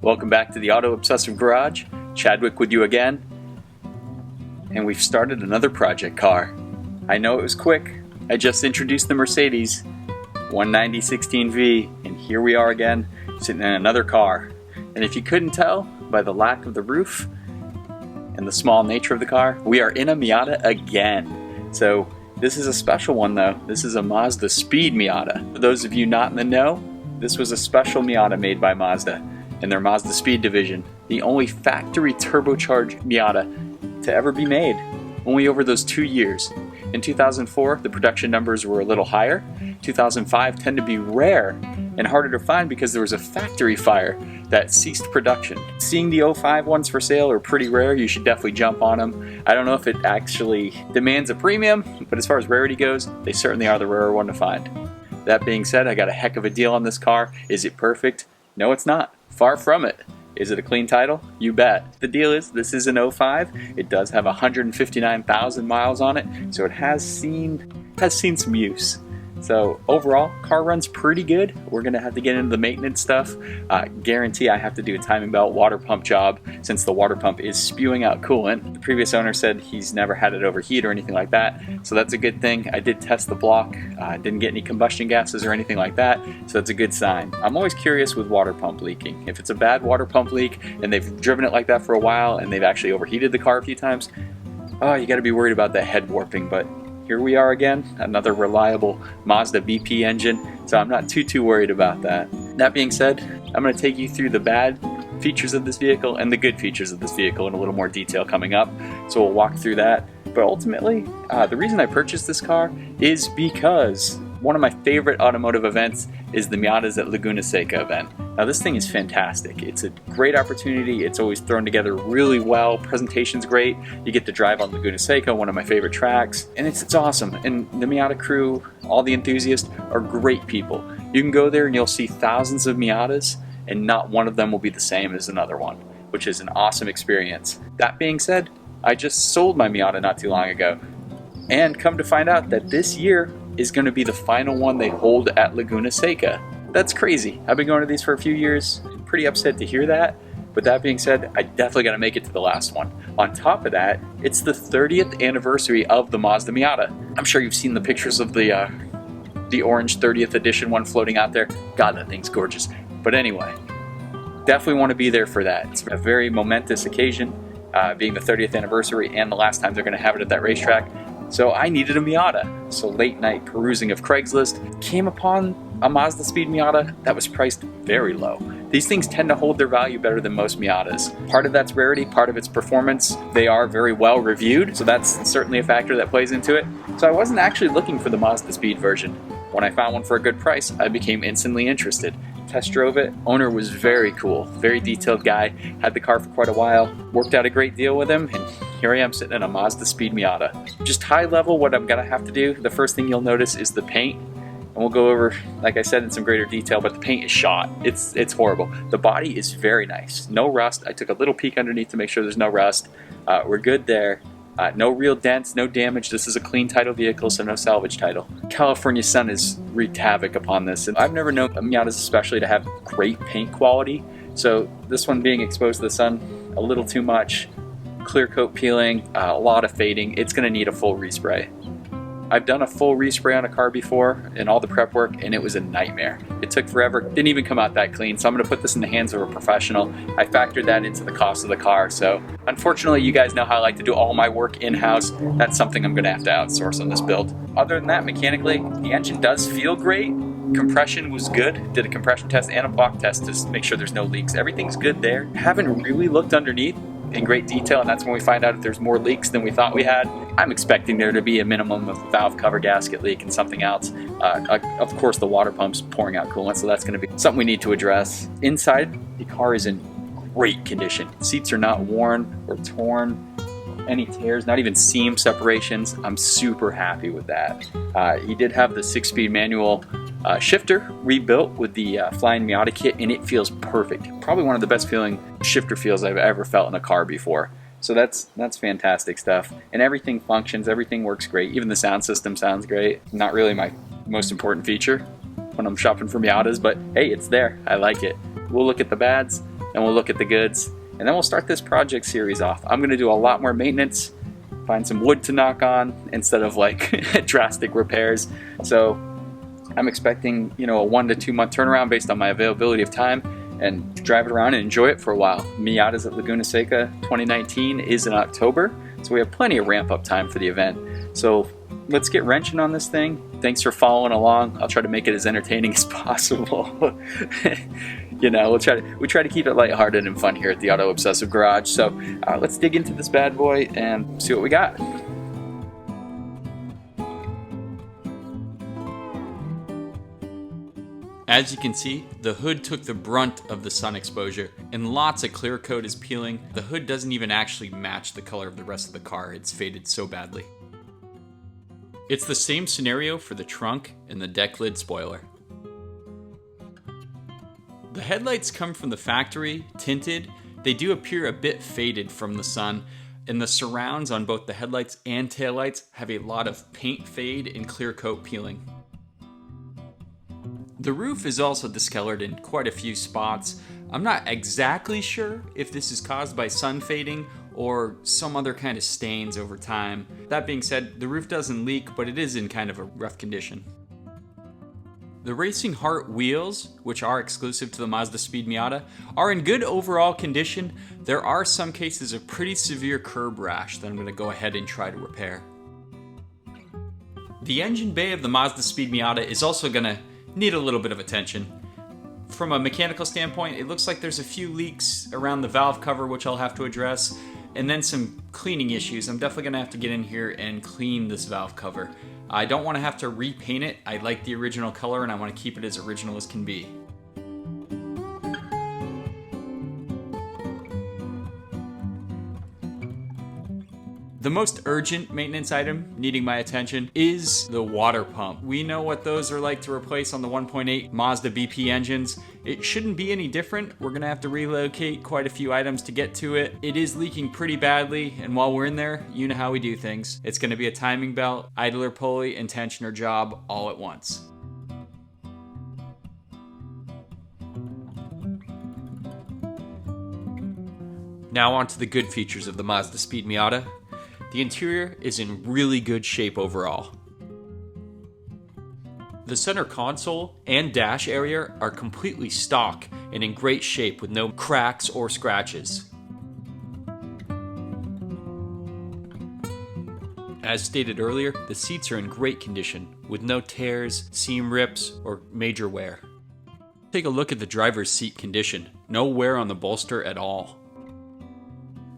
Welcome back to the Auto Obsessive Garage. Chadwick with you again. And we've started another project car. I know it was quick. I just introduced the Mercedes 190 16V, and here we are again, sitting in another car. And if you couldn't tell by the lack of the roof and the small nature of the car, we are in a Miata again. So this is a special one though. This is a Mazdaspeed Miata. For those of you not in the know, this was a special Miata made by Mazda in their Mazdaspeed division. The only factory turbocharged Miata to ever be made, only over those 2 years. In 2004, the production numbers were a little higher. 2005 tend to be rare and harder to find because there was a factory fire that ceased production. Seeing the 05 ones for sale are pretty rare. You should definitely jump on them. I don't know if it actually demands a premium, but as far as rarity goes, they certainly are the rarer one to find. That being said, I got a heck of a deal on this car. Is it perfect? No, it's not. Far from it. Is it a clean title? You bet. The deal is, this is an 05. It does have 159,000 miles on it, so it has seen some use. So overall, car runs pretty good. We're gonna have to get into the maintenance stuff. Guarantee I have to do a timing belt water pump job since the water pump is spewing out coolant. The previous owner said he's never had it overheat or anything like that, so that's a good thing. I did test the block, didn't get any combustion gases or anything like that, so that's a good sign. I'm always curious with water pump leaking. If it's a bad water pump leak and they've driven it like that for a while and they've actually overheated the car a few times, you gotta be worried about that head warping. But here we are again, another reliable Mazda BP engine, so I'm not too worried about that. That being said, I'm going to take you through the bad features of this vehicle and the good features of this vehicle in a little more detail coming up, so we'll walk through that. But ultimately, the reason I purchased this car is because one of my favorite automotive events is the Miatas at Laguna Seca event. Now this thing is fantastic. It's a great opportunity. It's always thrown together really well. Presentation's great. You get to drive on Laguna Seca, one of my favorite tracks, and it's awesome. And the Miata crew, all the enthusiasts, are great people. You can go there and you'll see thousands of Miatas, and not one of them will be the same as another one, which is an awesome experience. That being said, I just sold my Miata not too long ago, and come to find out that this year is going to be the final one they hold at Laguna Seca. That's crazy. I've been going to these for a few years. I'm pretty upset to hear that. But that being said, I definitely got to make it to the last one. On top of that, it's the 30th anniversary of the Mazda Miata. I'm sure you've seen the pictures of the orange 30th edition one floating out there. God, that thing's gorgeous. But anyway, definitely want to be there for that. It's a very momentous occasion, being the 30th anniversary and the last time they're going to have it at that racetrack. So I needed a Miata. So late night perusing of Craigslist, came upon a Mazdaspeed Miata that was priced very low. These things tend to hold their value better than most Miatas. Part of that's rarity, part of it's performance. They are very well reviewed, so that's certainly a factor that plays into it. So I wasn't actually looking for the Mazdaspeed version. When I found one for a good price, I became instantly interested. Test drove it. Owner was very cool, very detailed guy. Had the car for quite a while. Worked out a great deal with him, and here I am sitting in a Mazdaspeed Miata. Just high level, what I'm gonna have to do, the first thing you'll notice is the paint. And we'll go over, like I said, in some greater detail, but the paint is shot. It's horrible. The body is very nice. No rust. I took a little peek underneath to make sure there's no rust. We're good there. No real dents, no damage. This is a clean title vehicle, so no salvage title. California sun has wreaked havoc upon this. And I've never known Miatas especially to have great paint quality. So this one being exposed to the sun a little too much, clear coat peeling, a lot of fading. It's gonna need a full respray. I've done a full respray on a car before and all the prep work, and it was a nightmare. It took forever, didn't even come out that clean, so I'm gonna put this in the hands of a professional. I factored that into the cost of the car, so unfortunately you guys know how I like to do all my work in-house. That's something I'm gonna have to outsource on this build. Other than that, mechanically, the engine does feel great. Compression was good. Did a compression test and a block test to make sure there's no leaks. Everything's good there. Haven't really looked underneath in great detail, and that's when we find out if there's more leaks than we thought we had. I'm expecting there to be a minimum of valve cover gasket leak and something else. Of course, the water pump's pouring out coolant, so that's going to be something we need to address. Inside, the car is in great condition. Seats are not worn or torn, any tears, not even seam separations. I'm super happy with that. He did have the 6-speed manual shifter rebuilt with the Flying Miata kit, and it feels perfect. Probably one of the best feeling shifter feels I've ever felt in a car before. So that's fantastic stuff. And everything functions, everything works great. Even the sound system sounds great. Not really my most important feature when I'm shopping for Miatas, but hey, it's there. I like it. We'll look at the bads. and we'll look at the goods, and then we'll start this project series off. I'm going to do a lot more maintenance, find some wood to knock on instead of like drastic repairs. So I'm expecting, a 1 to 2 month turnaround based on my availability of time, and drive it around and enjoy it for a while. Miata's at Laguna Seca 2019 is in October, so we have plenty of ramp up time for the event. So let's get wrenching on this thing. Thanks for following along. I'll try to make it as entertaining as possible. We try to keep it lighthearted and fun here at the Auto Obsessive Garage. So let's dig into this bad boy and see what we got. As you can see, the hood took the brunt of the sun exposure, and lots of clear coat is peeling. The hood doesn't even actually match the color of the rest of the car. It's faded so badly. It's the same scenario for the trunk and the deck lid spoiler. The headlights come from the factory, tinted. They do appear a bit faded from the sun, and the surrounds on both the headlights and taillights have a lot of paint fade and clear coat peeling. The roof is also discolored in quite a few spots. I'm not exactly sure if this is caused by sun fading or some other kind of stains over time. That being said, the roof doesn't leak, but it is in kind of a rough condition. The Racing Heart wheels, which are exclusive to the Mazdaspeed Miata, are in good overall condition. There are some cases of pretty severe curb rash that I'm going to go ahead and try to repair. The engine bay of the Mazdaspeed Miata is also going to need a little bit of attention. From a mechanical standpoint, it looks like there's a few leaks around the valve cover, which I'll have to address, and then some cleaning issues. I'm definitely going to have to get in here and clean this valve cover. I don't want to have to repaint it. I like the original color and I want to keep it as original as can be. The most urgent maintenance item needing my attention is the water pump. We know what those are like to replace on the 1.8 Mazda BP engines. It shouldn't be any different. We're gonna have to relocate quite a few items to get to it. It is leaking pretty badly, and while we're in there, you know how we do things. It's gonna be a timing belt, idler pulley, and tensioner job all at once. Now on to the good features of the Mazdaspeed Miata. The interior is in really good shape overall. The center console and dash area are completely stock and in great shape with no cracks or scratches. As stated earlier, the seats are in great condition with no tears, seam rips, or major wear. Take a look at the driver's seat condition. No wear on the bolster at all.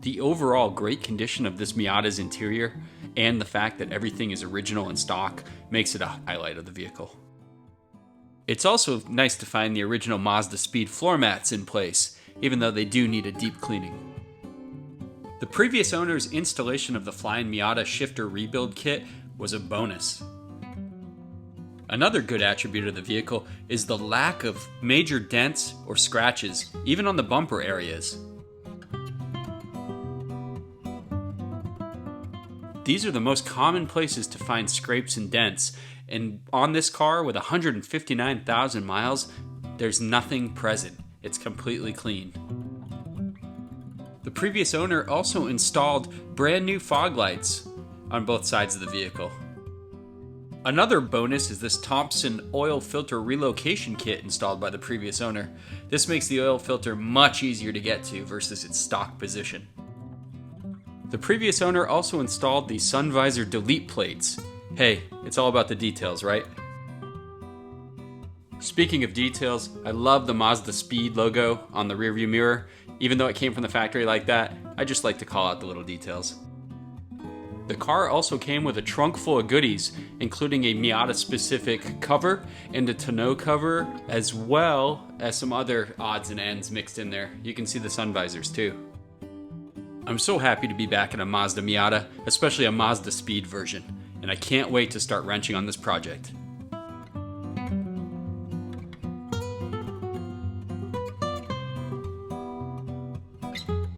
The overall great condition of this Miata's interior and the fact that everything is original in stock makes it a highlight of the vehicle. It's also nice to find the original Mazdaspeed floor mats in place, even though they do need a deep cleaning. The previous owner's installation of the Flying Miata shifter rebuild kit was a bonus. Another good attribute of the vehicle is the lack of major dents or scratches, even on the bumper areas. These are the most common places to find scrapes and dents, and on this car with 159,000 miles, there's nothing present. It's completely clean. The previous owner also installed brand new fog lights on both sides of the vehicle. Another bonus is this Thompson oil filter relocation kit installed by the previous owner. This makes the oil filter much easier to get to versus its stock position. The previous owner also installed the sun visor delete plates. Hey, it's all about the details, right? Speaking of details, I love the Mazdaspeed logo on the rearview mirror. Even though it came from the factory like that, I just like to call out the little details. The car also came with a trunk full of goodies, including a Miata-specific cover and a tonneau cover, as well as some other odds and ends mixed in there. You can see the sun visors too. I'm so happy to be back in a Mazda Miata, especially a Mazdaspeed version, and I can't wait to start wrenching on this project.